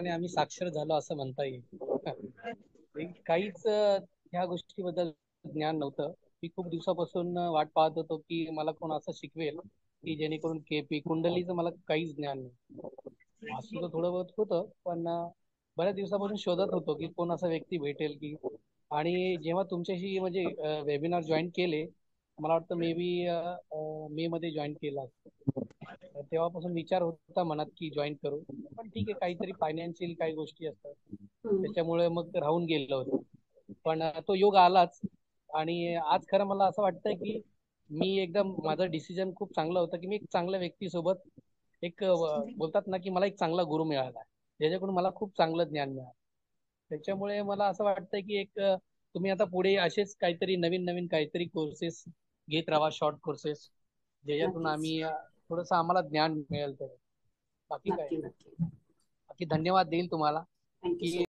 अर्थाने आम्ही साक्षर झालो असं म्हणता येईल. काहीच ह्या गोष्टीबद्दल ज्ञान नव्हतं. मी खूप दिवसापासून वाट पाहत होतो की मला कोण असं शिकवेल की जेणेकरून केपी कुंडलीचं मला काहीच ज्ञान नाही. वास्तू तर थोडं बहुत होतं, पण बऱ्याच दिवसापासून शोधत होतो की कोण असा व्यक्ती भेटेल की. आणि जेव्हा तुमच्याशी म्हणजे वेबिनार जॉईन केले, मला वाटतं मे बी मे मध्ये जॉईन केला. तर तेव्हापासून विचार होता मनात की जॉईन करू, पण ठीक आहे, काहीतरी फायनान्शियल काही गोष्टी असतात हम्म. त्याच्यामुळे मग राहून गेलं होतं. पण तो योग आलाच. आणि आज खरं मला असं वाटतं की मी एकदम माझं डिसिजन खूप चांगलं होतं की मी एक चांगल्या व्यक्तीसोबत एक बोलतात ना की मला एक चांगला गुरु मिळाला, ज्याच्याकडून मला खूप चांगलं ज्ञान मिळालं. त्याच्यामुळे मला असं वाटतं की एक तुम्ही आता पुढे असेच काहीतरी नवीन नवीन काहीतरी कोर्सेस घेत राहा, शॉर्ट कोर्सेस, ज्याच्यातून नक्कीच. आम्ही थोडंसं आम्हाला ज्ञान मिळेल. तर बाकी काय, नक्की नक्की. बाकी धन्यवाद देईल तुम्हाला थँक्यू की सो